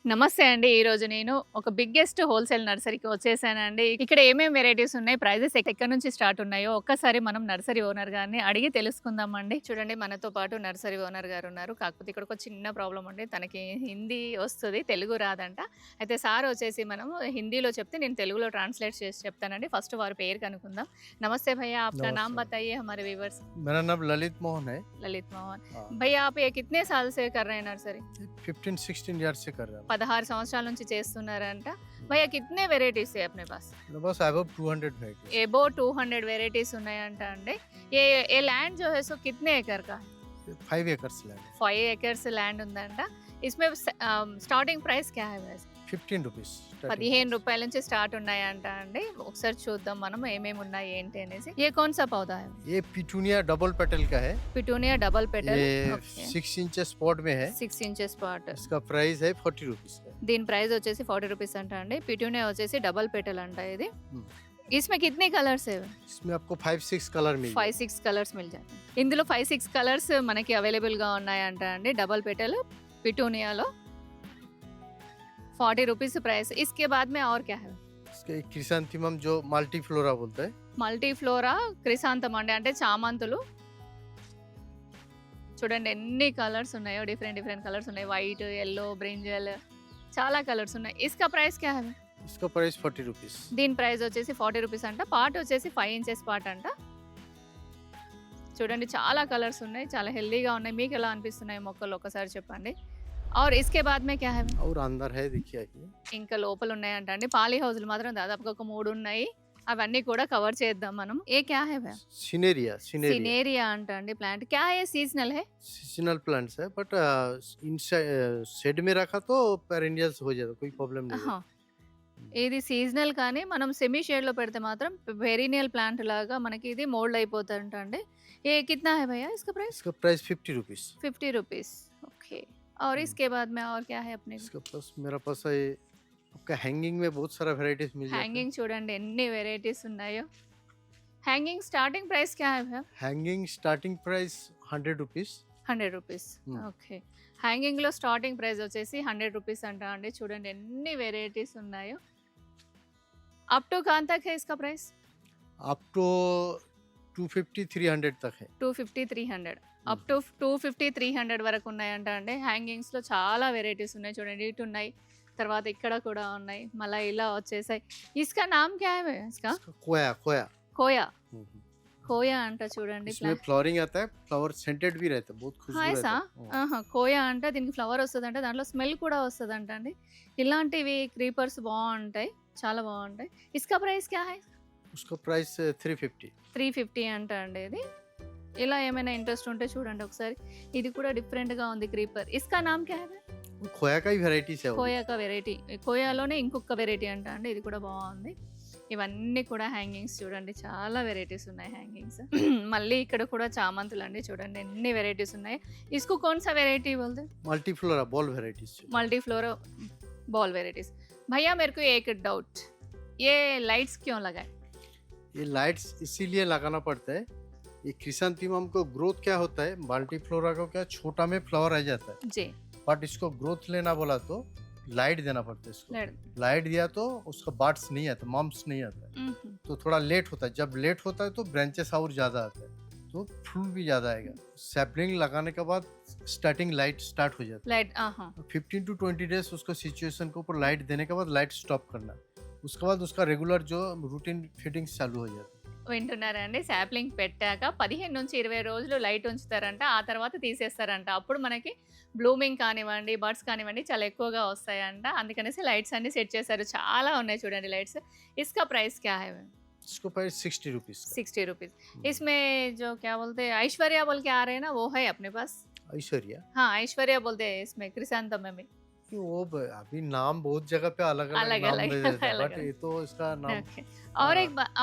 నమస్తే అండి. ఈరోజు నేను ఒక బిగ్గెస్ట్ హోల్‌సేల్ నర్సరీకి వచ్చేసానండి. ఇక్కడ ఏమేం వెరైటీస్ ఉన్నాయి, ప్రైజెస్ ఎక్కడి నుంచి స్టార్ట్ ఉన్నాయో ఒక్కసారి మనం నర్సరీ ఓనర్ గారిని అడిగి తెలుసుకుందామండి. చూడండి మనతో పాటు నర్సరీ ఓనర్ గారు ఉన్నారు. కాకపోతే ఇక్కడ ఒక చిన్న ప్రాబ్లమ్ అండి. తనకి హిందీ వస్తది, తెలుగు రాదంట. అయితే సార్ వచ్చేసి మనము హిందీలో చెప్తే నేను తెలుగులో ట్రాన్స్‌లేట్ చేసి చెప్తానండి. ఫస్ట్ వారి పేరు కనుక్కుందాం. నమస్తే भैया आपका नाम नमस्ते। बताइए हमारे व्यूअर्स। मेरा नाम ललित मोहन है। ललित मोहन। हाँ, भैया आप ये कितने साल से कर रहे हैं नर्सरी? 15-16 ईयर से कर रहा हूँ। 16 సంవత్సరాల నుంచి చేస్తున్నారంట. भैया कितने वेराइटीज़ है अपने पास? मेरे पास अबव 200 वेराइटी। एबो 200 वेराइटीज ఉన్నాయంట అండి. ये लैंड जो है सो कितने एकड़ का है? 5 एकर्स लैंड। 5 एकर्स लैंड ఉందంట. इसमें స్టార్టింగ్ ప్రైస్ क्या है वैसे? 15 रुपीस। 15 రూపాయల నుంచి స్టార్ట్ ఉన్నాయంట అండి. ఒకసారి చూద్దాం మనం ఏమేమి ఉన్నాయి ఏంటి అనేసి. ये कौन सा पौधा है? ये पिटूनिया डबल पेटल का है। Petunia double petal. ये ओके। 6 इंचेस पॉट में है। 6 ఇంచెస్ పాట్. इसका प्राइस है 40 रुपीस का। దీని ప్రైస్ వచ్చేసి 40 రూపీస్ అంట అండి. పిటూనియా వచ్చేసి డబల్ పెటల్ అంట ఇది. हम्म, इसमें कितने कलर्स है? इसमें आपको 5-6 कलर मिल 5-6 కలర్స్ మిల్ జాతే हैं. ఇందులో 5-6 కలర్స్ మనకి అవైలబుల్గా ఉన్నాయంట అండి. డబల్ పెటల్ पिटूनियाలో 40 रुपीस प्राइस. इसके बाद में और क्या है? इसका एक क्रिसैंथेमम जो मल्टीफ्लोरा बोलते हैं। మల్టీఫ్లోరా క్రిసాంతం అండి, అంటే చామంతులు. చూడండి ఎన్ని కలర్స్ ఉన్నాయో, డిఫరెంట్ డిఫరెంట్ కలర్స్ ఉన్నాయి. వైట్, ఎల్లో, బ్రింజల్, చాలా కలర్స్ ఉన్నాయి. ఇస్కా ప్రైస్ క్యా है? इसका प्राइस 40 रुपीस। దీని ప్రైస్ వచ్చేసి 40 రూపీస్ అంట. పాట్ వచ్చేసి 5 ఇంచెస్ పాట్ అంట. చూడండి చాలా కలర్స్ ఉన్నాయి, చాలా హెల్దీగా ఉన్నాయి. మీకు ఎలా అనిపిస్తున్నాయి మొక్కలు ఒకసారి చెప్పండి. और इसके बाद में क्या है? और अंदर है देखिए ये। ఇంకా లోపల ఉన్నాయంట అండి. పాలీ హౌస్లు మాత్రం దాదాపుగా ఒక 3 ఉన్నాయి. అవన్నీ కూడా కవర్ చేద్దాం మనం. ఏ క్యా है भैया? सिनेरिया। सिनेरिया सिनेरिया అంట అండి ప్లాంట్. क्या है? सीजनल है? सीजनल प्लांट्स है, बट इन शेड में रखा तो पेरेनियल्स हो जाता, कोई प्रॉब्लम नहीं है। ఆహా. ఇది సీజనల్ కానీ మనం సెమీ షేడ్లో పెడితే మాత్రం పెరీనియల్ ప్లాంట్ లాగా మనకి ఇది మోల్డ్ అయిపోతుందంట అండి. ఏ कितना है भैया इसका प्राइस? इसका प्राइस 50 रुपीस। 50 रुपीस. ओके. और इसके बाद में और क्या है अपने? इसका पास मेरा पास है आपका हैंगिंग में बहुत सारा वेराइटीज मिल जाता है। హ్యాంగింగ్ చూడండి ఎన్ని వెరైటీస్ ఉన్నాయో. హ్యాంగింగ్ స్టార్టింగ్ ప్రైస్ क्या है भैया? Hanging starting price 100 rupees. 100 rupees. Okay. హ్యాంగింగ్లో స్టార్టింగ్ ప్రైస్ వచ్చేసి 100 రూపీస్ అంట అండి. చూడండి ఎన్ని వెరైటీస్ ఉన్నాయో. అప్ టు కాన్ తక్ है इसका प्राइस? अप टू 250-300 तक है। 250-300. అప్ టు 250-300 వరకు ఉన్నాయంట అండి. హ్యాంగింగ్స్లో చాలా వెరైటీస్ ఉన్నాయి. చూడండి ఇటు ఉన్నాయి, తర్వాత ఇక్కడ కూడా ఉన్నాయి, మళ్ళీ ఇలా వచ్చేసాయి. ఇస్కా నామ్ క్యా है भैया इसका? इसका खोया खोया। కోయా. हम्म, కోయా అంట చూడండి इसमें ప్లాంట్. फ्लावरिंग आता है, फ्लावर सेंटेड भी रहता है, बहुत खुशबू హాయ్ रहता సా. है। हाँ। ఆహా, కోయా అంట. దీనికి ఫ్లవర్ వస్తుందంట, దాంట్లో స్మెల్ కూడా వస్తుందంట అండి. ఇలాంటివి క్రీపర్స్ బాగుంటాయి, చాలా బాగుంటాయి. ఇస్కా ప్రైస్ క్యా है? उसका प्राइस 350। 350 అంట అండి ఇది. ఇలా ఏమైనా ఇంట్రెస్ట్ ఉంటే చూడండి ఒకసారి. ఇది కూడా డిఫరెంట్గా ఉంది క్రీపర్. ఇస్కా నామ్ క్యా है? वो खोया का ही वेराइटीज है वो। కోయాక వెరైటీ. కోయాలోనే ఇంకొక వెరైటీ అంట అండి. ఇది కూడా బాగుంది. ఇవన్నీ కూడా హ్యాంగింగ్స్ చూడండి, చాలా వెరైటీస్ ఉన్నాయి హ్యాంగింగ్స్. మళ్ళీ ఇక్కడ కూడా చామంతులు అండి. చూడండి ఎన్ని వెరైటీస్ ఉన్నాయి. इसको कौन सा वेराइटी बोलते हैं? Multiflora ball varieties. Multi flora ball varieties. भैया मेरे को एक डाउट, ये लाइट्स क्यों लगाए? ये लाइट्स इसीलिए लगाना पड़ता है। ये क्रिसैंथेमम को ग्रोथ क्या होता है, मल्टीफ्लोरा को क्या छोटा में फ्लावर आ जाता है, जी. बट इसको ग्रोथ लेना बोला तो लाइट देना पड़ता है इसको। लड़- लाइट दिया तो उसका बाड्स नहीं आता, मम्स नहीं आता है, हम्म. तो थोड़ा लेट होता है। जब लेट होता है तो ब्रांचेस और ज़्यादा आता है, तो फूल भी ज़्यादा आएगा। सैपलिंग लगाने के बाद स्टार्टिंग लाइट स्टार्ट हो जाता लाइट. आहा. है। 15 to 20 डेज उसको सिचुएशन के ऊपर लाइट देने के बाद लाइट स्टॉप करना, उसके बाद उसका रेगुलर जो रूटीन फिटिंग्स चालू हो जाता है। వింటున్నారా అండి? శాప్లింగ్ పెట్టాక 15 నుంచి 20 రోజులు లైట్ ఉంచుతారంట. ఆ తర్వాత తీసేస్తారంట. అప్పుడు మనకి బ్లూమింగ్ కానివ్వండి, బర్డ్స్ కానివ్వండి చాలా ఎక్కువగా వస్తాయంట. అందుకనేసి లైట్స్ అన్ని సెట్ చేశారు. చాలా ఉన్నాయి చూడండి లైట్స్. इसका प्राइस क्या है? इसको प्राइस 60 रुपीस। 60 रुपीस. इसमें जो क्या बोलते हैं ऐश्वर्या बोल के आ रहे हैं ना, वो है अपने पास? ऐश्वर्या। हाँ, ऐश्वर्या बोलते हैं इसमें क्रिसैंथेमम में. वो अभी नाम बहुत जगह पे अलग अलग अलग नाम अलग दे देते हैं, अलग बट ये तो इसका नाम। ओके.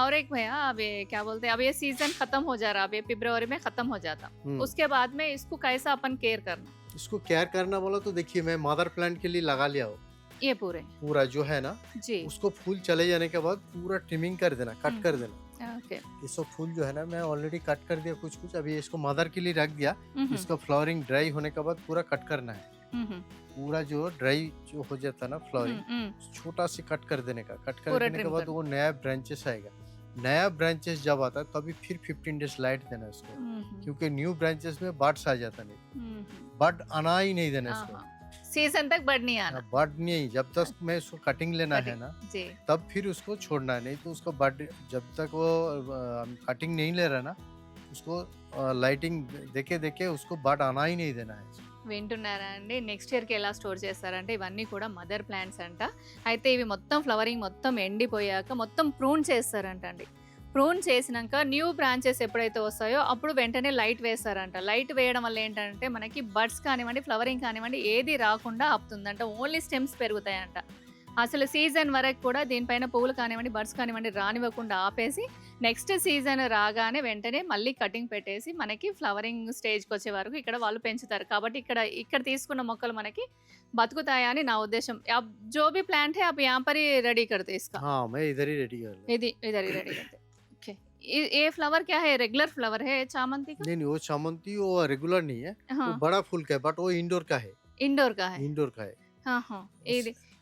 और एक भैया, अब ये क्या बोलते हैं, अब ये सीजन खत्म हो जा रहा है, अब ये फरवरी में खत्म हो जाता. उसके बाद में इसको कैसा अपन केयर करना? इसको केयर करना बोला तो देखिए, मैं मदर प्लांट के लिए लगा लिया हो ये पूरे. पूरा जो है ना, जी. उसको फूल चले जाने के बाद पूरा ट्रिमिंग कर देना, कट कर देना। ओके. ये सब फूल जो है ना, मैं ऑलरेडी कट कर दिया कुछ कुछ, अभी इसको मदर के लिए रख दिया। हम्म. इसका फ्लावरिंग ड्राई होने के बाद पूरा कट करना है। हम्म, पूरा जो ड्राई जो हो जाता है ना फ्लावरिंग, हम्म, छोटा से कट कर देने का, कट कर पूरा देने के trim बाद कर वो नया ब्रांचेस आएगा। नया ब्रांचेस जब आता है तभी फिर 15 डेज लाइट देना है इसको, हम्म, क्योंकि न्यू ब्रांचेस में बर्ड्स आ जाता नहीं, हम्म, बर्ड आना ही नहीं देना इसको। सीजन तक बड नहीं आना। बर्ड नहीं, जब तक मैं इसको कटिंग लेना है Cutting, ना जी तब फिर उसको छोड़ना है, नहीं तो उसको बर्ड जब तक वो कटिंग नहीं ले रहा ना उसको लाइटिंग देके देके उसको बर्ड आना ही नहीं देना है। వింటున్నారా అండి? నెక్స్ట్ ఇయర్కి ఎలా స్టోర్ చేస్తారంటే ఇవన్నీ కూడా మదర్ ప్లాంట్స్ అంట. అయితే ఇవి మొత్తం ఫ్లవరింగ్ మొత్తం ఎండిపోయాక మొత్తం ప్రూన్ చేస్తారంట అండి. ప్రూన్ చేసినాక న్యూ బ్రాంచెస్ ఎప్పుడైతే వస్తాయో అప్పుడు వెంటనే లైట్ వేస్తారంట. లైట్ వేయడం వల్ల ఏంటంటే మనకి బడ్స్ కానివ్వండి, ఫ్లవరింగ్ కానివ్వండి ఏది రాకుండా ఆపుతుందంట. Only stems పెరుగుతాయంట. అసలు సీజన్ వరకు కూడా దీనిపైన పువ్వులు కానివ్వండి, బడ్స్ కానివ్వండి రానివ్వకుండా ఆపేసి నెక్స్ట్ సీజన్ రాగానే వెంటనే మళ్ళీ కటింగ్ పెట్టేసి మనకి ఫ్లవరింగ్ స్టేజ్కి వచ్చే వరకు ఇక్కడ వాళ్ళు పెంచుతారు. కాబట్టి ఇక్కడ తీసుకున్న మొక్కలు మనకి బతుకుతాయా అని నా ఉద్దేశం. जो भी प्लांट है आप यहाँ पर ही रेडी करते हैं इसका? हाँ, मैं इधर ही रेडी कर लेता ఇది इधर ही रेडी करते हैं. ओके. ये फ्लावर क्या है? रेगुलर फ्लावर है चामंती का? नहीं नहीं, वो चामंती वो रेगुलर नहीं है, हाँ, वो बड़ा फूल का है, बट वो इंडोर का है, ఇండోర్ కా హై. इंडोर का है। ఆహా.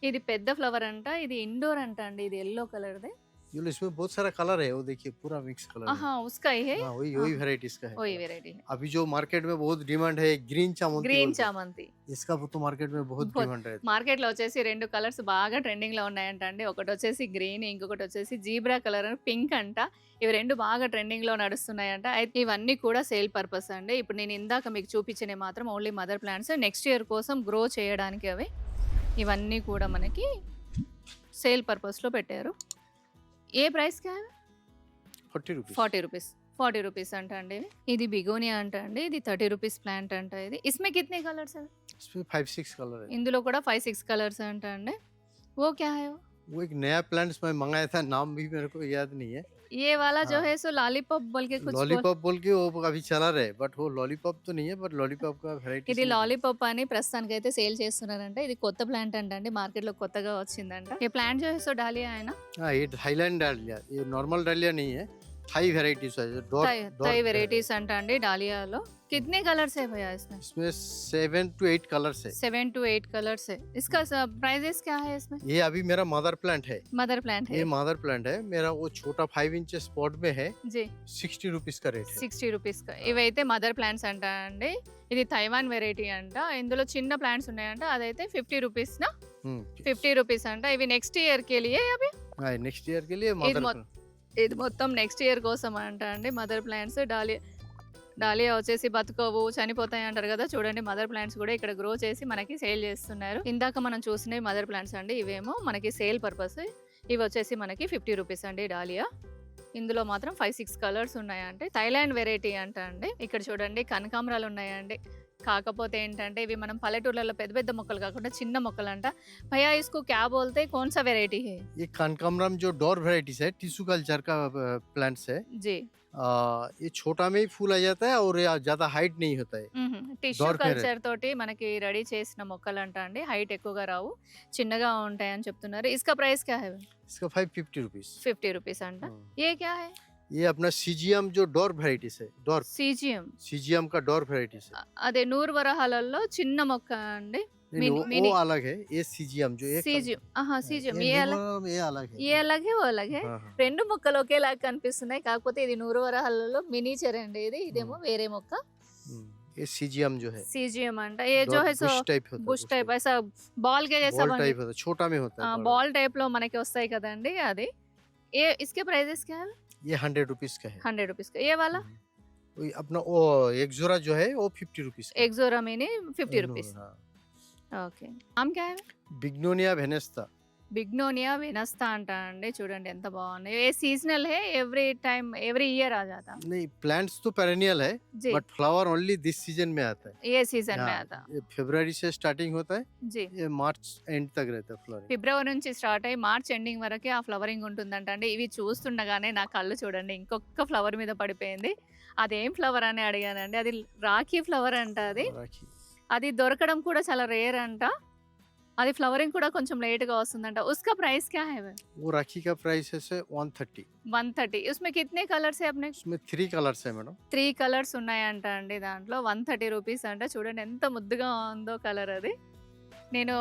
ఇది పెద్ద ఫ్లవర్ అంట. ఇది ఇండోర్ అంట అండి. ఇది ఎల్లో కలర్ దే. ये लो, इसमें बहुत सारा कलर है, वो देखिए पूरा मिक्स कलर है। ఆహా उसका ही है. हाँ, वही हाँ. वेराइटीज का है। वही वेराइटी है. अभी जो मार्केट में बहुत डिमांड है ग्रीन चामंती గ్రీన్ बोलते हैं। చామంతి. इसका तो मार्केट में बहुत बहुत- डिमांड है। మార్కెట్ లో వచ్చేసి 2 కలర్స్ బాగా ట్రెండింగ్ లో ఉన్నాయంట అండి. ఒకటి వచ్చేసి గ్రీన్, ఇంకొకటి వచ్చేసి జీబ్రా కలర్ పింక్ అంట. ఇవి 2 బాగా ట్రెండింగ్ లో నడుస్తున్నాయంట. అయితే ఇవన్నీ కూడా సేల్ పర్పస్ అండి. ఇప్పుడు నేను ఇందాక మీకు చూపించినవి మాత్రం only mother plants. Next year కోసం గ్రో చేయడానికి అవి. ఇవన్నీ కూడా మనకి సేల్ పర్పస్ లో పెట్టారు. ఏ ప్రైస్ కా 40 रुपीज। 40 రూపీస్. 40 రూపీస్ అంట అండి. ఇది బిగోనియా అంట అండి. ఇది 30 రూపీస్ ప్లాంట్ అంట ఇది. इसमें कितने कलर्स है? इसमें 5-6 कलर है। ఇందులో కూడా 5-6 కలర్స్ అంట అండి. वो क्या है वो? वो एक नया प्लांट्स मैं मंगाया था, नाम भी मेरे को याद नहीं है। ये वाला जो हाँ. है सो लॉलीपॉप बोल के कुछ लॉलीपॉप बोल के वो अभी चला रहे, बट वो लॉलीपॉप तो नहीं है, बट लॉलीपॉप का वेराइटी ఇది లాలీపాప్ అని ప్రస్తుతానికి అయితే సేల్ చేస్తున్నారంట. ఇది కొత్త ప్లాంట్ అంట అండి. మార్కెట్ లో కొత్తగా వచ్చిందంట. ఈ ప్లాంట్ जो है सो डालिया है ना? हाँ, ये थाईलैंड डालिया, ये नॉर्मल डालिया नहीं है, थाई वेराइटीज है। ताई वेराइटीज अंట అండి डालियाలో. कितने कलर्स है भैया इसमें? इसमें 7 to 8 कलर्स है। 7 to 8 कलर्स है. इसका प्राइसेस क्या है इसमें? ये अभी मेरा मदर प्लांट है, मदर प्लांट है ये मदर प्लांट है मेरा। वो छोटा 5 इंच स्पॉट में है, जी. 60 रुपीज का रेट है। 60 రూపీస్ కా. ఇవైతే మదర్ ప్లాంట్స్ అంట అండి. ఇది తైవాన్ వెరైటీ అంట. ఇందులో చిన్న ప్లాంట్స్ ఉన్నాయంట. అదైతే 50 రూపీస్ నా 50 రూపీస్ అంట. ఇవి నెక్స్ట్ ఇయర్ కే లియే అవి. हाँ, नेक्स्ट ईयर के लिए मदर ఇది మొత్తం నెక్స్ట్ ఇయర్ కోసం అంట అండి. మదర్ ప్లాంట్స్ డాలియా వచ్చేసి బతుకోవు, చనిపోతాయి అంటారు కదా. చూడండి మదర్ ప్లాంట్స్ కూడా ఇక్కడ గ్రో చేసి మనకి సేల్ చేస్తున్నారు. ఇందాక మనం చూసినవి మదర్ ప్లాంట్స్ అండి. ఇవేమో మనకి సేల్ పర్పస్. ఇవి వచ్చేసి మనకి 50 రూపీస్ అండి డాలియా. ఇందులో మాత్రం 5-6 కలర్స్ ఉన్నాయంటే. థైలాండ్ వెరైటీ అంట అండి. ఇక్కడ చూడండి కనకాంబరాలు ఉన్నాయండి. కాకపోతే ఏంటంటే ఇవి మనం పల్లెటూర్లలో పెద్ద పెద్ద మొక్కలు కాకుండా చిన్న మొక్కలు అంట. भैया इसको क्या बोलते हैं? कौन सा वेराइटी है? ये कनकाम्बरम जो डोर वेराइटीज है, टिश्यू कल्चर का प्लांट्स है। जी. ये छोटा में ही फूल आ जाता है और ये ज्यादा हाइट नहीं होता है। టిష్యూ Door కల్చర్ తోటి మనకి రెడీ చేసిన మొక్కలు అంట అండి. హైట్ ఎక్కువగా రావు, చిన్నగా ఉంటాయి అని చెప్తున్నారు. इसका प्राइस क्या है? इसका 550 रुपीज। 50 రూపీస్ అంట. ये क्या है? ये अपना सीजियम जो डोर वेराइटीज है, डोर సీజియం का डोर वेराइटीज है। అదే నూరు వరహాలలో చిన్న మొక్క అండి. नहीं, मिनी- वो अलग है, ये सीजियम जो एक సీజియం. ఆహా సీజియం. ये ఏ अलग ये अलग है। ఏ అలాగే ఓ అలాగే. हाँ, हाँ। 2 మొక్కలు ఒకేలాగా కనిపిస్తున్నాయి. కాకపోతే ఇది నూరు వరహాలలో మినీచర్ అండి. ఇదేమో వేరే మొక్క. ये सीजियम जो है సీజియం అంట. ఏ जो है सो बुश टाइप होता है, बुश टाइप ऐसा बॉल के जैसा बॉल बन टाइप होता है, छोटा में होता है। बड़ा। బాల్ టైప్ లో మనకి వస్తాయి కదండి అది. ఏ इसके प्राइसेस क्या है? ये 100 रुपीज का है। 100 रुपीस का. ये वाला वही अपना वो एक जोड़ा जो है वो 50 रुपीज का। एक जोरा में 50 रुपीस. हाँ। ఓకే. नाम क्या है? बिग्नोनिया वेनेस्टा। बिग्नोनिया वेनस्ता అంట అండి. చూడండి ఎంత బాగున్నాయి. ये सीजनल है, एवरी ईयर आ जाता? नहीं, प्लांट्स तो पेरेनियल है, जी. But flower only this season में आता है। ये सीजन में हाँ, आता. ये फरवरी से स्टार्टिंग होता है, जी. ये मार्च एंड तक रहता है फ्लावरिंग। ఫిబ్రవరి నుంచి స్టార్ట్ అయ్యి మార్చ్ ఎండింగ్ వరకే ఆ ఫ్లవరింగ్ ఉంటుందంట అండి. ఇవి చూస్తుండగానే నా కళ్ళు చూడండి ఇంకొక ఫ్లవర్ మీద పడిపోయింది. అదేం ఫ్లవర్ అని అడిగానండి. అది రాఖీ ఫ్లవర్ అంట. అది राखी। అది దొరకడం కూడా చాలా రేర్ అంట. అది ఫ్లవరింగ్ కూడా కొంచెం లేట్‌గా వస్తుందంట. उसका प्राइस क्या है? वो राखी का प्राइस है से 130। 130 उसमें कितने कलर्स है अपने? उसमें 3 कलर्स है मैडम। 3 కలర్స్ ఉన్నాయంట అండి దాంట్లో. 130 రూపీస్ అంట. చూడండి ఎంత ముద్దుగా ఉందో కలర్ అది. నేను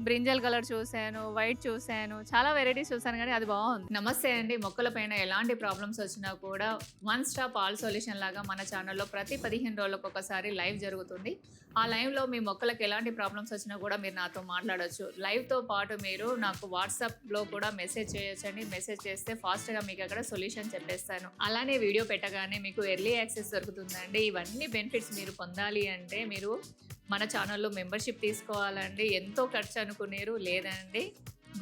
బ్రింజల్ కలర్ చూసాను, వైట్ చూసాను, చాలా వెరైటీస్ చూసాను కానీ అది బాగుంది. నమస్తే అండి. మొక్కలపైన ఎలాంటి ప్రాబ్లమ్స్ వచ్చినా కూడా వన్ స్టాప్ ఆల్ సొల్యూషన్ లాగా మన ఛానల్లో ప్రతి 15 రోజులకు ఒకసారి లైవ్ జరుగుతుంది. ఆ లైవ్లో మీ మొక్కలకు ఎలాంటి ప్రాబ్లమ్స్ వచ్చినా కూడా మీరు నాతో మాట్లాడొచ్చు. లైవ్తో పాటు మీరు నాకు వాట్సాప్లో కూడా మెసేజ్ చేయొచ్చండి. మెసేజ్ చేస్తే ఫాస్ట్గా మీకు అక్కడ సొల్యూషన్ చెప్పేస్తాను. అలానే వీడియో పెట్టగానే మీకు ఎర్లీ యాక్సెస్ దొరుకుతుందండి. ఇవన్నీ బెనిఫిట్స్ మీరు పొందాలి అంటే మీరు మన ఛానల్లో మెంబర్షిప్ తీసుకోవాలండి. ఎంతో ఖర్చు అనుకునేరు లేదండి,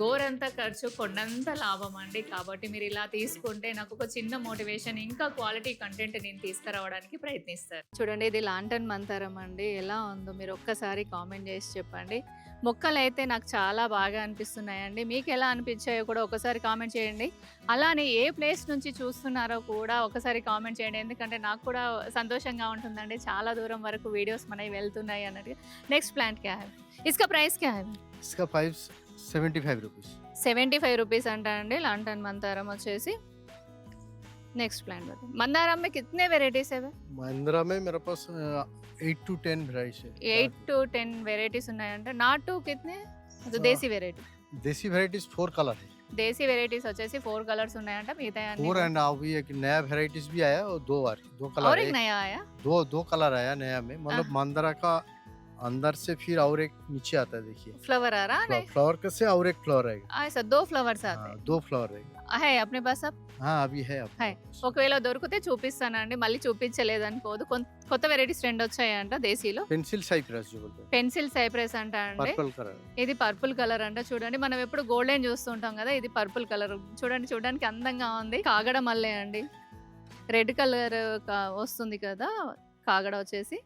గోరంత ఖర్చు కొండంత లాభం అండి. కాబట్టి మీరు ఇలా తీసుకుంటే నాకు ఒక చిన్న మోటివేషన్, ఇంకా క్వాలిటీ కంటెంట్ నేను తీసుకురావడానికి ప్రయత్నిస్తాను. చూడండి ఇది లాంటన్ మంతరం అండి. ఎలా ఉందో మీరు ఒక్కసారి కామెంట్ చేసి చెప్పండి. మొక్కలు అయితే నాకు చాలా బాగా అనిపిస్తున్నాయండి. మీకు ఎలా అనిపించాయో కూడా ఒకసారి కామెంట్ చేయండి. అలానే ఏ ప్లేస్ నుంచి చూస్తున్నారో కూడా ఒకసారి కామెంట్ చేయండి. ఎందుకంటే నాకు కూడా సంతోషంగా ఉంటుందండి. చాలా దూరం వరకు వీడియోస్ మనవి వెళ్తున్నాయి అన్నట్టుగా. నెక్స్ట్ ప్లాంట్ క్యా హై? ఇస్కా ప్రైస్ క్యా హై? इसका प्राइस 75 रुपीस। 75 రూపీస్ అంట అండి లాంటన్ మందారం వచ్చేసి. नेक्स्ट प्लांट बताइए। मंदारम में कितने वेराइटीज है? महिंद्रा में मेरे पास 8 to 10 वैरायटीज है। 8 to 10 वेराइटीज ఉన్నాయంట. నాటు कितने? तो देसी वेराइटी। देसी वैरायटीज 4 कलर है। देसी वेराइटीज వచ్చేసి 4 కలర్స్ ఉన్నాయంట. మిగతా అన్ని 4 एंड अभी एक नया वैरायटीज भी आया और 2 कलर और है। एक नया आया। दो कलर आया नया में, मतलब मंदारा का अंदर से फिर और एक नीचे आता है, देखिए फ्लावर आ रहा है। फ्लावर का से और एक फ्लावर आएगा। ऐसा 2 ఫ్లవర్స్ आते हाँ, हैं। 2 फ्लावर आएगा। है अपने पास अब? हाँ अभी है अपने है। पास। ఒకవేళ దొరికితే చూపిస్తానండి. మళ్ళీ చూపించలేదు అనుకోదు. కొత్త వెరైటీస్ రెండు వచ్చాయంట దేశీలో. पेंसिल साइप्रस जो बोलते हैं, పెన్సిల్ సైప్రెస్ అంట అండి. Purple colour. ఇది పర్పుల్ కలర్ అంట. చూడండి మనం ఎప్పుడు గోల్డెన్ చూస్తుంటాం కదా, ఇది పర్పుల్ కలర్. చూడండి చూడడానికి అందంగా ఉంది. కాగడ మల్లె అండి. రెడ్ కలర్ వస్తుంది కదా కాగడ వచ్చేసి.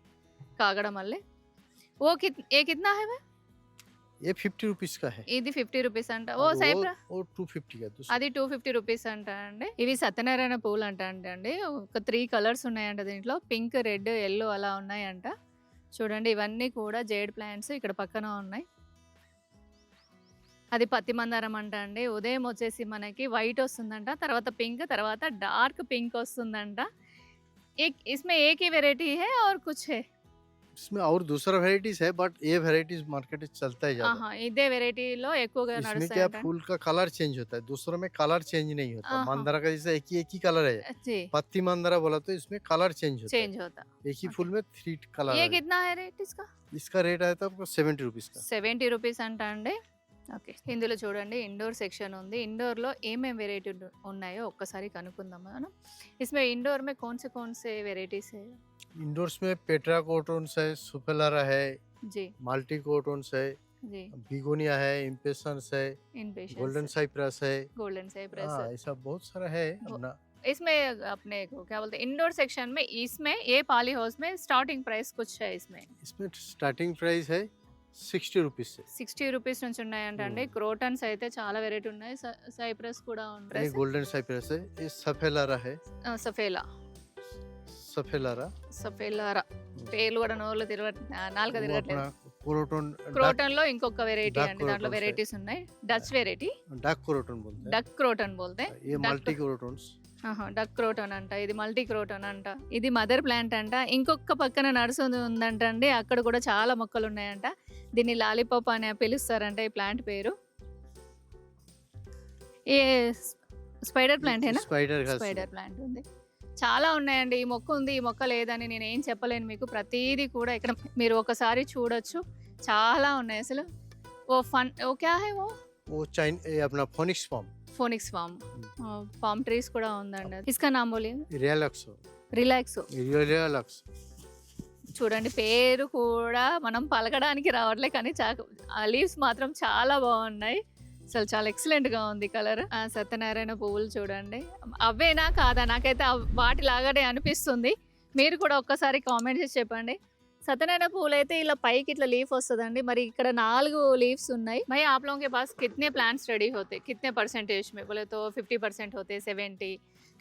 కాగడ మల్లె. ఏ కిतना है वो? ये 50 रुपीस का है। ఇది 50 రూపీస్ అంట. ఓ और సైప్రా वो 250 का दूसरा। అది 250 రూపీస్ అంట అండి. ఇవి సత్యనారాయణ పూలు అంట అండి. ఒక 3 కలర్స్ ఉన్నాయంట దీంట్లో. పింక్, రెడ్, ఎల్లో అలా ఉన్నాయంట. చూడండి ఇవన్నీ కూడా జేడ్ ప్లాంట్స్ ఇక్కడ పక్కన ఉన్నాయి. అది పత్తి మందారం అంట అండి. ఉదయం వచ్చేసి మనకి వైట్ వస్తుందంట, తర్వాత పింక్, తర్వాత డార్క్ పింక్ వస్తుందంట. इसमें एक ही वेराइटी है और कुछ है? इसमें और दूसरा वैरायटीज है, बट ये वैरायटीज मार्केट में चलता है ज्यादा। ఇదే వెరైటీలో ఎక్కువగా इसमें क्या నడుస్తాయంట. फूल का कलर चेंज होता है, दूसरों में कलर चेंज नहीं होता। आहा। मंदारा का जैसे एक ही कलर है, जी पत्ती मंदारा बोला तो इसमें कलर चेंज होता चेंज होता. है। एक ही Okay. फूल में 3 कलर ये है। कितना है रेट इसका? इसका रेट आया था आपको 70 रुपीस का। 70 రూపీస్ అంట అండి. ఓకే, ఇందులో చూడండి ఇండోర్ సెక్షన్ ఉంది. ఇండోర్లో ఏమేమి వెరైటీ ఉన్నాయో ఒక్కసారి కనుక్కుందాం మనం. इसमें इंडोर में कौन से वेराइटीज है? इंडोर्स में पेट्रा कोटोन्स है, सुपेलरा है, जी माल्टी कोटोन्स है, जी बिगोनिया है, इम्पेशंस है, इन पेशेंस गोल्डन साइप्रस है। Golden cypress. हाँ ऐसा बहुत सारा है वो- अपना। इसमें अपने को क्या बोलते हैं इंडोर सेक्शन में, इसमें ये पॉली हाउस में स्टार्टिंग प्राइस कुछ है इसमें? इसमें स्टार्टिंग प्राइस है 60 रुपीस से। 60 రూపీస్ నుంచి ఉన్నాయంట అండి. క్రోటన్స్ అయితే చాలా వెరైటీ ఉన్నాయి. సైప్రస్ కూడా ये ఉంటాయి. गोल्डन साइप्रस है, ये सफेलारा है, సఫేలా सफेलारा। సఫేలారా పేర్లు కూడా నోళ్ళు నాలుక वो తిరగట్లేదు. अपना कोरोटोन క్రోటన్ లో ఇంకొక వెరైటీ dark అండి. దాంట్లో crotons వెరైటీస్ ఉన్నాయి. డచ్ వెరైటీ डार्क कोरोटोन बोलते हैं। డక్ క్రోటన్ బోల్తే. ये duck- multi crotons. Duck croton అంట. ఇది మల్టీ క్రోటన్ అంట. ఇది మదర్ ప్లాంట్ అంట. ఇంకొక పక్కన నడుస్తుంది ఉందంట అండి. అక్కడ కూడా చాలా మొక్కలు ఉన్నాయంట. దీన్ని లాలీపాప్ అని పిలుస్తారంట ఈ ప్లాంట్ పేరు. ఏ స్పైడర్ ప్లాంట్ ఏనా? स्पाइडर का స్పైడర్ ప్లాంట్ ఉంది. చాలా ఉన్నాయండి. ఈ మొక్క ఉంది, ఈ మొక్క లేదని నేను ఏం చెప్పలేను మీకు. ప్రతిదీ కూడా ఇక్కడ మీరు ఒకసారి చూడొచ్చు. చాలా ఉన్నాయి అసలు. ఓ క్యా హై वो चाइन ये अपना phoenix palm phoenix palm. Palm trees కూడా ఉందండి. ఇస్కా నామ్ బోలియే. Relax relax. रियलक्स। చూడండి పేరు కూడా మనం పలకడానికి రావట్లే కానీ ఆ లీవ్స్ మాత్రం చాలా బాగున్నాయి. అసలు చాలా ఎక్సలెంట్ గా ఉంది కలర్. సత్యనారాయణ పువ్వులు చూడండి. అవేనా కాదా? నాకైతే వాటి లాగానే అనిపిస్తుంది. మీరు కూడా ఒక్కసారి కామెంట్ చేసి చెప్పండి. सत्यनारायण फूल అయితే ఇలా పైకి ఇట్లా లీఫ్ వస్తుందండి. మరి ఇక్కడ 4 లీవ్స్ ఉన్నాయి. भाई आप लोगों के पास कितने प्लांट्स रेडी होते? कितने परसेंटेज में? बोले तो 50% होते, 70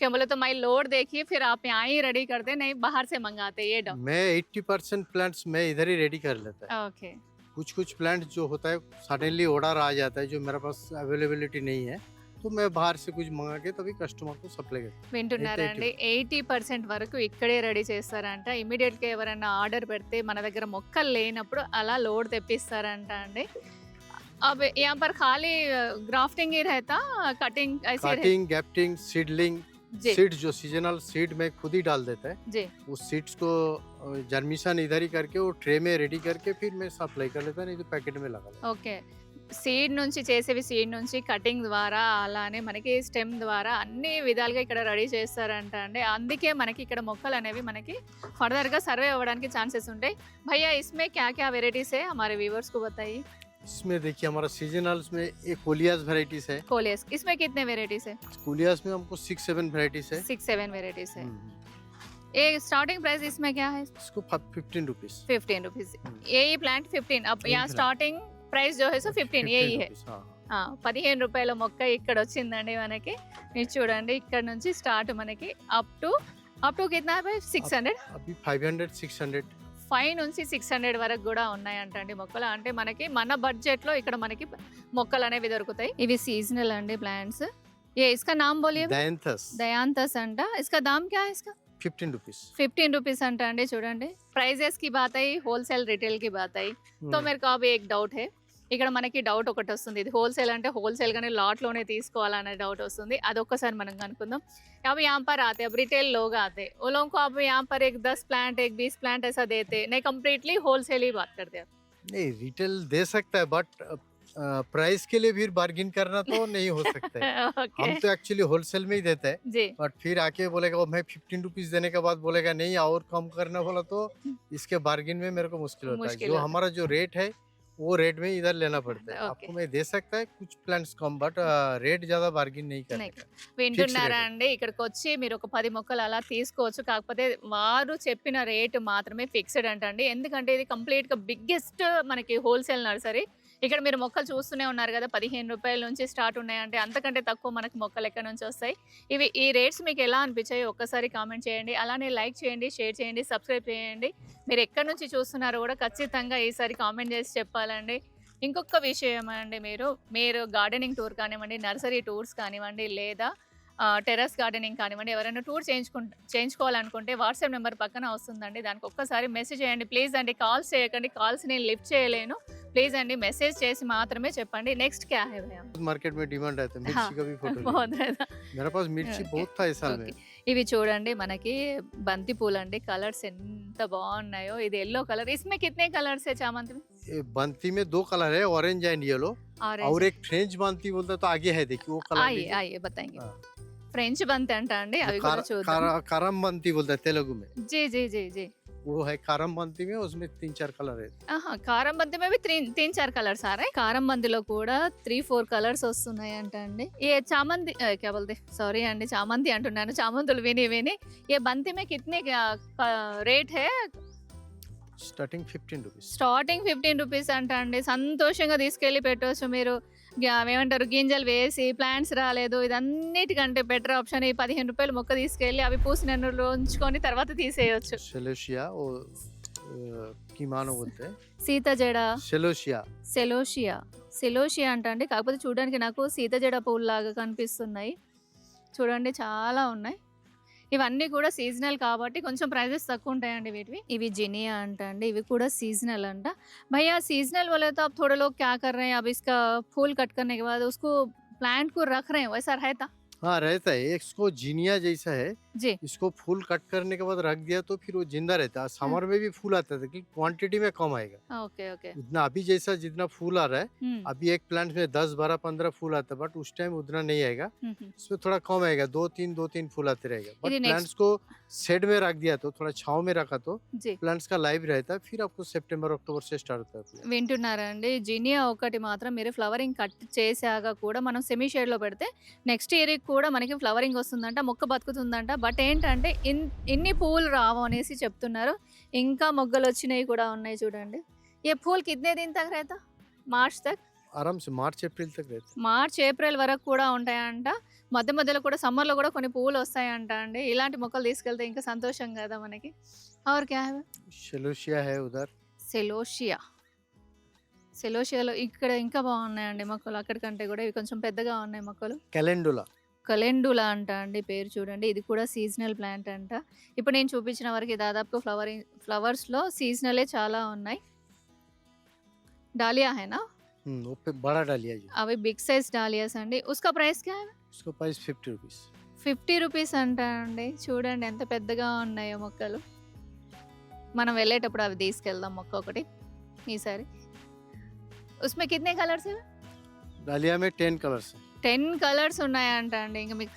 क्या बोले तो मैं लोड देखिए फिर आप यहाँ ही रेडी करते, नहीं बाहर से मंगाते? ये डाउन मैं 80% प्लांट्स मैं इधर ही रेडी कर लेता है। ओके. कुछ कुछ प्लांट जो होता है सडनली ऑर्डर आ जाता है जो मेरे पास अवेलेबिलिटी नहीं है, तो मैं बाहर से कुछ मंगा के तभी कस्टमर को सप्लाई करता हूँ। వింటున్నారా అండి 80% వరకు ఇక్కడే రెడీ చేస్తారంట. ఇమీడియట్ గా ఎవరైనా ఆర్డర్ పెడితే మన దగ్గర మొక్కలు లేనప్పుడు అలా లోడ్ తెప్పిస్తారంట అండి. अब यहाँ पर खाली ग्राफ्टिंग ही रहता, कटिंग ऐसे रहता? कटिंग, गैप्टिंग, सीडलिंग, जी सीड जो सीजनल सीड में खुद ही डाल देता है, जी उस सीड्स को जर्मिशन इधर ही करके वो ट्रे में रेडी करके फिर मैं सप्लाई कर लेता, नहीं तो पैकेट में लगा लेता। ఓకే. సీడ్ నుంచి చేసేవి సీడ్ నుంచి కటింగ్ ద్వారా అలానే మనకి స్టెమ్ ద్వారా అన్ని విధాలుగా ఇక్కడ రెడీ చేస్తారంట అండి. అందుకే మనకి ఇక్కడ మొక్కలు అనేవి మనకి ఫర్దర్ గా సర్వే అవ్వడానికి ఛాన్సెస్ ఉంటాయి. భయ్యా इसमें क्या क्या वेराइटीज है हमारे व्यूअर्स को बताइए. इसमें देखिए हमारा सीजनल्स में एक कोलियास वेराइटीज है। कोलियस इसमें कितने वेराइटीज है? कोलियास में हमको 6-7 वेराइटीज है। 6-7 वेराइटीज है. हम्म, ये स्टार्टिंग प्राइस इसमें क्या है? इसको 15 रुपीज। 15 रुपीज. यही प्लांट 15. अब यही यहाँ plant. స్టార్టింగ్ ప్రైస్ जो है सो 15 यही है. 15 రూపాయల మొక్క ఇక్కడ వచ్చిందండి మనకి. మీరు చూడండి ఇక్కడ నుంచి స్టార్ట్ మనకి అప్ టు కిतना है 600. अभी 500 600 5 నుంచి 600 వరకు కూడా ఉన్నాయంటండి మొక్కలు. అంటే మనకి మన బడ్జెట్ లో ఇక్కడ మనకి మొక్కలు అనేవి దొరుకుతాయి. ఇవి సీజనల్ అండి ప్లాంట్స్. ये इसका नाम बोलिए. डायंथस दयांतस अंట. इसका दाम क्या है इसका? 15 रुपीज. 15 रुपीज अंట అండి. చూడండి ప్రైజెస్ की बात आई, होलसेल रिटेल की बात आई, तो मेरे को अब एक डाउट है. ఇక్కడ మనకి డౌట్ ఒకటి వస్తుంది, ఇది హోల్సేల్ అంటే హోల్సేల్ గానే లాట్ లోనే తీసుకోవాలనే డౌట్ వస్తుంది. అదొక్కసారి మనం కనుక్కుందాం. अब यहाँ पर आते, अब रिटेल लोग आते, वो लोगों को अब यहाँ पर एक 10 प्लांट एक 20 प्लांट ऐसा देते नहीं, कम्प्लीटली होलसेल ही बात करते हैं. नहीं रिटेल दे सकता है बट प्राइस के लिए फिर बार्गिन करना तो नहीं हो सकता है। ओके हम तो एक्चुअली होलसेल में ही देते हैं, जी बट फिर आके बोलेगा "ओ, मैं 15 रुपीज देने के बाद बोलेगा नहीं और कम करना बोला तो इसके बार्गिन में मेरे को मुश्किल होता है। मुश्किल जो होता है। हमारा जो रेट है वो रेट में इधर लेना पड़ता है। ओके। आपको मैं दे सकता है कुछ प्लांट्स कम बट रेट ज्यादा बार्गिन नहीं करने नहीं का। వింటున్నారా rate. అండి? ఇక్కడికి వచ్చి మీరు ఒక 10 మొక్కలు అలా తీసుకోవచ్చు. కాకపోతే వారు చెప్పిన రేటు మాత్రమే ఫిక్స్డ్ అంటండి. ఎందుకంటే ఇది కంప్లీట్ గా బిగ్గెస్ట్ మనకి హోల్సేల్ నర్సరీ. ఇక్కడ మీరు మొక్కలు చూస్తూనే ఉన్నారు కదా, 15 రూపాయల నుంచి స్టార్ట్ ఉన్నాయంటే అంతకంటే తక్కువ మనకి మొక్కలు ఎక్కడి నుంచి వస్తాయి. ఈ రేట్స్ మీకు ఎలా అనిపించాయి ఒక్కసారి కామెంట్ చేయండి. అలానే లైక్ చేయండి, షేర్ చేయండి, సబ్స్క్రైబ్ చేయండి. మీరు ఎక్కడి నుంచి చూస్తున్నారో కూడా ఖచ్చితంగా ఈసారి కామెంట్ చేసి చెప్పాలండి. ఇంకొక విషయం అండి, మీరు గార్డెనింగ్ టూర్ కానివ్వండి, నర్సరీ టూర్స్ కానివ్వండి, లేదా టెర్రస్ గార్డెనింగ్ కానివ్వండి, ఎవరైనా టూర్ చేయించుకోవాలనుకుంటే వాట్సాప్ నెంబర్ పక్కన వస్తుందండి, దానికి ఒక్కసారి మెసేజ్ చేయండి ప్లీజ్ అండి. కాల్స్ చేయకండి, కాల్స్ నేను లిఫ్ట్ చేయలేను. ప్లీజ్ అండి మెసేజ్ చేసి మాత్రమే చెప్పండి. నెక్స్ట్ క్యా హై భయ్యా? मार्केट में डिमांड रहता है हाँ, मिर्ची का भी फोटो बहुत रहता. मेरे पास मिर्ची ओके, बहुत था इस साल में। ఓకే. ఇవి చూడండి మనకి బంతి పూలు అండి. కలర్స్ ఎంత బాగున్నాయో. ఇది ఎల్లో కలర్. इसमें कितने कलर्स है चामंती में? ये बंती में 2 कलर है, ऑरेंज एंड येलो, ऑरेंज. और एक फ्रेंच बंती बोलता है तो आगे है देखिए वो कलर आइए आइए बताएंगे. हाँ। ఫ్రెంచ్ బంతి అంట అండి, అవి కూడా చూద్దాం. करम बंती बोलता है तेलुगु में, जी जी जी जी. वो है करम बंती में, उसमें 3-4 कलर है। ఆహా, కారం బంతి में भी 3-4 కలర్స్ आ रहे हैं. కారం బంతిలో కూడా 3-4 కలర్స్ వస్తున్నాయి అంట అండి. ఏ చామంతి क्या बोलते, సారీ అండి చామంతి అంటున్నాను, చామంతులు విని ఏ బంతి में कितने రేట్ है? Starting 15 rupees. స్టార్టింగ్ 15 రూపీస్ అంట అండి. సంతోషంగా తీసుకెళ్ళి పెట్టవచ్చు మీరు. ఏమంటారు, గింజలు వేసి ప్లాంట్స్ రాలేదు, ఇదన్నిటికంటే బెటర్ ఆప్షన్. ఈ 15 రూపాయలు మొక్క తీసుకెళ్ళి అవి పూసిన ఎన్నులో ఉంచుకొని తర్వాత తీసేయచ్చు. सेलोशिया वो कीमानो बोलते हैं, సీత జడ, सेलोशिया। సెలోషియా అంట అండి. కాకపోతే చూడడానికి నాకు సీత జడ పువ్వులాగా కనిపిస్తున్నాయి. చూడండి చాలా ఉన్నాయి. ఇవన్నీ కూడా సీజనల్ కాబట్టి కొంచెం ప్రైజెస్ తక్కువ ఉంటాయండి వీటివి. ఇవి జినియా అంట అండి, ఇవి కూడా సీజనల్ అంట. भैया सीजनल बोले तो अब थोड़े लोग क्या कर रहे हैं, अब इसका फूल कट करने के बाद उसको प्लांट को रख रहे हैं, वैसा रहता? हाँ रहता है, इसको जीनिया जैसा है, जी इसको फूल कट करने के बाद रख दिया तो फिर वो जिंदा रहता है। समर में भी फूल आता है लेकिन क्वांटिटी में कम आएगा। Okay okay. उतना अभी जैसा जितना फूल आ रहा है, अभी एक प्लांट में 10, 12, 15 फूल आता है, बट उस टाइम उतना नहीं आएगा, इसमें थोड़ा कम आएगा, 2-3 फूल आते रहेगा। बट यदि next- प्लांट्स को शेड में रख दिया तो थोड़ा छांव में रखा तो जी. प्लांट्स का लाइव रहता है, फिर आपको सितंबर अक्टूबर से स्टार्ट होता है plant। వింటున్నారా అండి? జినియా ఒకటి మాత్రం మీరు ఫ్లవరింగ్ కట్ చేసాక కూడా మనం సెమీ షేడ్ లో పెడితే నెక్స్ట్ ఇయర్ కూడా మనకి ఫ్లవరింగ్ వస్తుందంట, మొక్క బతుకుతుందంట. బట్ ఏంటంటే ఇన్ని పూలు రావు అనేసి చెప్తున్నారు. ఇంకా మొగ్గలు వచ్చినవి కూడా ఉన్నాయి చూడండి. ఏ పూల్ కితనే దిన్ తక్ रहता? మార్చ్ తక్? आराम से मार्च अप्रैल तक रहता మార్చ్ ఏప్రిల్ వరకు కూడా ఉంటాయంట. మధ్యలో కూడా సమ్మర్లో కూడా కొన్ని పువ్వులు వస్తాయంట అండి. ఇలాంటి మొక్కలు తీసుకెళ్తే ఇంకా సంతోషం కదా మనకి. और क्या है? है। सेलोशिया है उधर, సెలోషియా. సెలోషియాలో ఇక్కడ ఇంకా బాగున్నాయండి మొక్కలు, అక్కడికంటే కూడా ఇవి కొంచెం పెద్దగా ఉన్నాయి మొక్కలు. कैलेंडुला కలెండులా అంట అండి పేరు చూడండి. ఇది కూడా సీజనల్ ప్లాంట్ అంట. ఇప్పుడు నేను చూపించిన వరకు దాదాపు ఫ్లవర్స్‌లో సీజనలే చాలా ఉన్నాయి. डालिया है ना? वो बड़ा डालिया जी, అవి బిగ్ సైజ్ డాలియాస్ అండి. ఉస్కా ప్రైస్ క్యా హై? उसका प्राइस 50 रुपीस। 50 రూపీస్ అంట అండి. చూడండి ఎంత పెద్దగా ఉన్నాయో మొక్కలు. మనం వెళ్ళేటప్పుడు అవి తీసుకెళ్దాం మొక్క ఒకటి ఈసారి. ఉస్మే కితనే కలర్స్ है? डालिया में 10 कलर्स हैं। 10 కలర్స్ ఉన్నాయంట అండి. ఇంక మీకు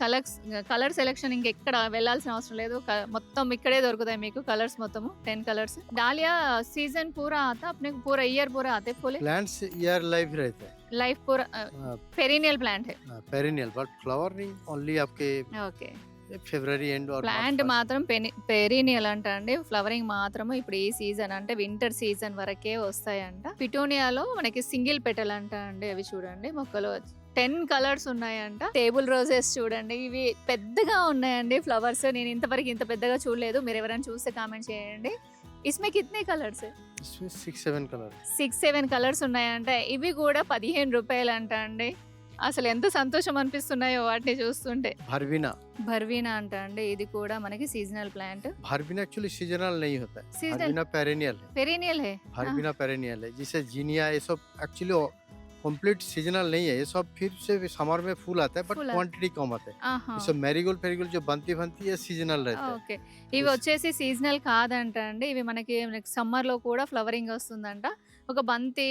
కలర్ సెలెక్షన్ ఇంకెక్కడ వెళ్ళాల్సిన అవసరం లేదు. మొత్తం ఇక్కడే దొరుకుతాయి మీకు కలర్స్ మొత్తము 10 కలర్స్. डालिया सीजन पूरा आता अपने को, पूरा ईयर पूरा आते फूल? प्लांट्स ईयर लाइफ रहता है, लाइफ पूरा पेरिनियल प्लांट है. पेरिनियल, बट फ्लावरिंग ओनली आपके ఓకే. फरवरी एंड और ప్లాంట్ మాత్రం పెరీనియల్ అంట అండి. ఫ్లవరింగ్ మాత్రం ఇప్పుడు ఈ సీజన్ అంటే వింటర్ సీజన్ వరకే వస్తాయంట. పిటోనియాలో మనకి సింగిల్ పెటల్ అంట అండి. అవి చూడండి మొక్కలు 10 కలర్స్ ఉన్నాయంట. టేబుల్ రోజెస్ చూడండి, ఇవి పెద్దగా ఉన్నాయండి ఫ్లవర్స్. నేను ఇంతవరకు ఇంత పెద్దగా చూడలేదు. మీరు ఎవరైనా చూస్తే కామెంట్ చేయండి. ఇస్మే కితనే కలర్స్? इसमें 6-7 कलर है। 6-7 కలర్స్ ఉన్నాయంట. ఇవి కూడా 15 రూపాయలు అంట అండి. అసలు ఎంత సంతోషం అనిపిస్తున్నాయో వాటిని చూస్తుంటే. भरवीना, భర్వీనా అంట అండి. ఇది కూడా మనకి సీజనల్ ప్లాంట్. भरवीना एक्चुअली सीजनल नहीं होता है, सीजनल भरवीना पेरेनियल है। पेरिनियल है. भरवीना पेरेनियल है, जिसे जीनिया ये सब एक्चुअली कंप्लीट सीजनल नहीं है। ये सब फिर से समर में फूल आता है, बट फूल आता है। क्वांटिटी कम आता है। ఆహా. ये सब मैरीगोल्ड फेरीगोल्ड जो बनती है सीजनल रहता है। ఓకే. ఇవి వచ్చేసి సీజనల్ కాదంట అండి. ఇవి మనకి సమ్మర్ లో కూడా ఫ్లవరింగ్ వస్తుందంట. ఒక బంతి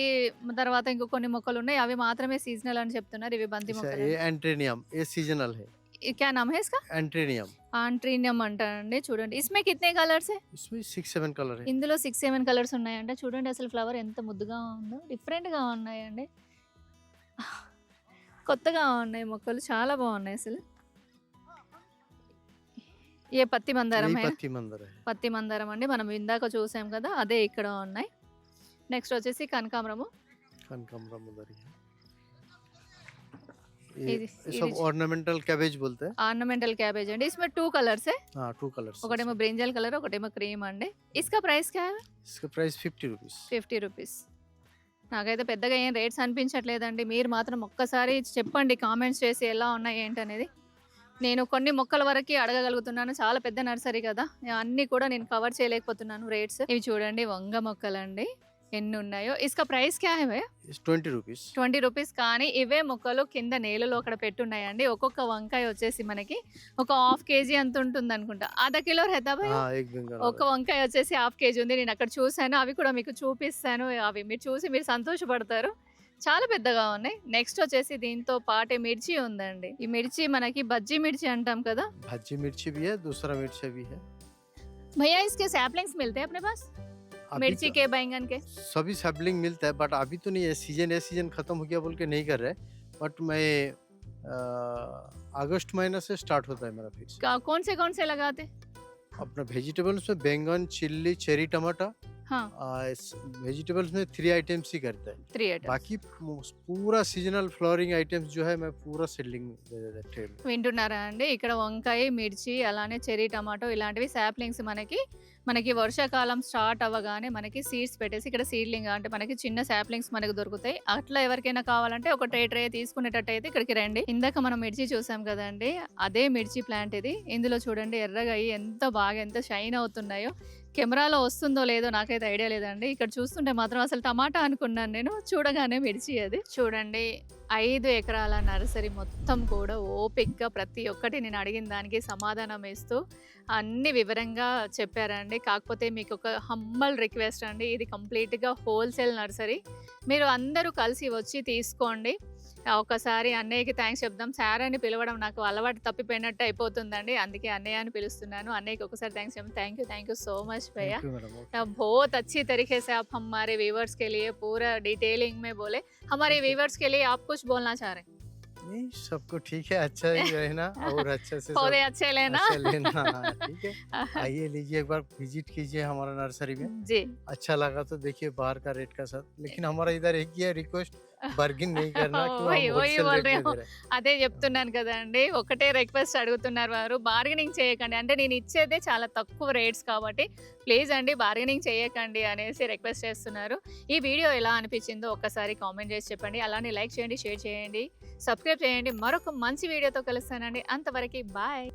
తర్వాత ఇంకో కొన్ని మొక్కలు ఉన్నాయి, అవి మాత్రమే సీజనల్ అని చెప్తున్నారు. ఇవి బంతి जैसे మొక్కలు. ये एंट्रेनियम, ये सीजनल है। क्या नाम है इसका? एंट्रेनियम, ఆంట్రీనియం అంట అండి. చూడండి ఇస్మే కితనే కలర్స్ है? इसमें 6-7 कलर है। ఇందులో 6-7 కలర్స్ ఉన్నాయంట. చూడండి అసలు ఫ్లవర్ ఎంత ముద్దుగా ఉందో, డిఫరెంట్ గా ఉన్నాయండి. కొత్తగా ఉన్నాయి మొక్కలు, చాలా బాగున్నాయి అసలు. ఏ పత్తి మందారం यही है? पत्ती मंदिर है। పత్తి మందారం అండి. మనం ఇందాక చూసాం కదా, అదే ఇక్కడ ఉన్నాయి. నెక్స్ట్ వచ్చేసి కనకాంబరము. कनकाम्बरम उधर ही है। ఇది ये सब ऑर्नामेंटल कैबेज बोलते हैं। ఆర్నమెంటల్ క్యాబేజ్ అండి. ఇస్మే 2 కలర్స్ है. हाँ, 2 कलर्स। ఒకటేమో బ్రింజల్ కలర్, ఒకటేమో క్రీమ్ అండి. ఇస్కా ప్రైస్ క్యా హై? इसका प्राइस 50 रुपीस। 50 రూపీస్. నాకైతే పెద్దగా ఏం రేట్స్ అనిపించట్లేదండి. మీరు మాత్రం ఒక్కసారి చెప్పండి కామెంట్స్ చేసి ఎలా ఉన్నాయి ఏంటనేది. నేను కొన్ని మొక్కల వరకు అడగగలుగుతున్నాను, చాలా పెద్ద నర్సరీ కదా, అన్నీ కూడా నేను కవర్ చేయలేకపోతున్నాను రేట్స్. ఇవి చూడండి వంగ మొక్కలండి ఎన్ని ఉన్నాయో. ఇసుక ప్రైస్ క్యా హై భయ్యా? 20 रुपीस। 20 రూపీస్. కానీ ఇవే మొక్కలు కింద నేలలో అక్కడ పెట్టున్నాయండి. ఒక్కొక్క వంకాయ వచ్చేసి మనకి ఒక హాఫ్ కేజీ అంత ఉంటుంది అనుకుంటా. అర్ధ కిలో రెద్దా భయ్యా? हाँ, एक बेंगल ఒక వంకాయ వచ్చేసి హాఫ్ కేజీ ఉంది. నేను అక్కడ చూసాను, అవి కూడా మీకు చూపిస్తాను. అవి మీరు చూసి మీరు సంతోషపడతారు, చాలా పెద్దగా ఉన్నాయి. నెక్స్ట్ వచ్చేసి దీంతో పాటే మిర్చి ఉందండి. ఈ మిర్చి మనకి బజ్జీ మిర్చి అంటాం కదా. भज्जी मिर्ची भी है, दूसरा मिर्ची भी है। भैया इसके सैपलिंग्स मिलते हैं अपने पास? अभी मिर्ची तो के, बैंगन के? सभी सैपलिंग मिलता है, बट अभी तो नहीं है। सीजन खत्म हो गया बोल के नहीं कर रहे, बट मैं अगस्त महीने से स्टार्ट होता है मेरा फिर से। कौन से लगाते? अपना वेजिटेबल्स में बैंगन, चिल्ली, चेरी, टमाटर। हाँ, वेजिटेबल्स में 3 आइटम्स ही करता है। 3 आइटम्स. बाकी पूरा सीजनल फ्लावरिंग आइटम्स जो है मैं पूरा सेलिंग दे देता है ट्रे में। వింటున్నారా అండి? ఇక్కడ వంకాయ, మిర్చి, అలానే చెరీ టమాటో ఇలాంటివి సాప్లింగ్స్ మనకి వర్షాకాలం స్టార్ట్ అవ్వగానే మనకి సీడ్స్ పెట్టేసి ఇక్కడ సీడ్లింగ్ అంటే మనకి చిన్న సాప్లింగ్స్ మనకు దొరుకుతాయి. అట్లా ఎవరికైనా కావాలంటే ఒక ట్రే తీసుకునేటట్టు అయితే ఇక్కడికి రండి. ఇందాక మనం మిర్చి చూసాం కదండి, అదే మిర్చి ప్లాంట్ ఇది. ఇందులో చూడండి ఎర్రగా అయ్యి ఎంత షైన్ అవుతున్నాయో. కెమెరాలో వస్తుందో లేదో నాకైతే ఐడియా లేదండి. ఇక్కడ చూస్తుంటే మాత్రం అసలు టమాటా అనుకున్నాను నేను, చూడగానే మిర్చి అది. చూడండి 5 ఎకరాల నర్సరీ మొత్తం కూడా ఓపిక్గా ప్రతి ఒక్కటి నేను అడిగిన దానికి సమాధానం ఇస్తూ అన్ని వివరంగా చెప్పారండి. కాకపోతే మీకు ఒక హంబల్ రిక్వెస్ట్ అండి, ఇది కంప్లీట్గా హోల్సేల్ నర్సరీ. మీరు అందరూ కలిసి వచ్చి తీసుకోండి. ఒకసారి అన్నయ్యకి థ్యాంక్స్ చెప్దాం. సార్ అని పిలవడం నాకు అలవాటు తప్పిపోయినట్టు అయిపోతుందండి, అందుకే అన్నయ్య అని పిలుస్తున్నాను. అన్నయ్యకి ఒకసారి థ్యాంక్స్ చెప్తాం. థ్యాంక్ యూ సో मच भैया, Thank you, madam. Okay. बहुत अच्छी तरीके से आप हमारे व्यूवर्स के लिए पूरा डिटेलिंग में बोले. हमारे व्यूवर्स के लिए आप कुछ बोलना चाह रहे हैं? नहीं सबको ठीक है, अच्छा ही रहना और अच्छे से पौधे सब अच्छे लेना अच्छा लेना। हाँ, ठीक है। आइए लीजिए एक बार विजिट कीजिए हमारा नर्सरी में। जी अच्छा लगा तो देखिए बाहर का रेट का साथ, लेकिन हमारा इधर एक ही है रिक्वेस्ट, बार्गिन नहीं करना क्यों, वही हम वही होलसेल बोल रेट रहे में हो दे रहे हैं। అదే చెప్తున్నాను కదండి ఒకటే రిక్వెస్ట్ అడుగుతున్నారు వారు బార్గెనింగ్ చేయకండి అంటే నేను ఇచ్చేదే చాలా తక్కువ రేట్స్ కాబట్టి ప్లీజ్ అండి బార్గెనింగ్ చేయకండి అనేసి రిక్వెస్ట్ చేస్తున్నారు ఈ వీడియో ఎలా అనిపించిందో ఒక్కసారి కామెంట్ చేసి చెప్పండి అలానే లైక్ చేయండి షేర్ చేయండి సబ్స్క్రైబ్ చేయండి మరొక మంచి వీడియోతో కలుస్తానండి అంతవరకు బాయ్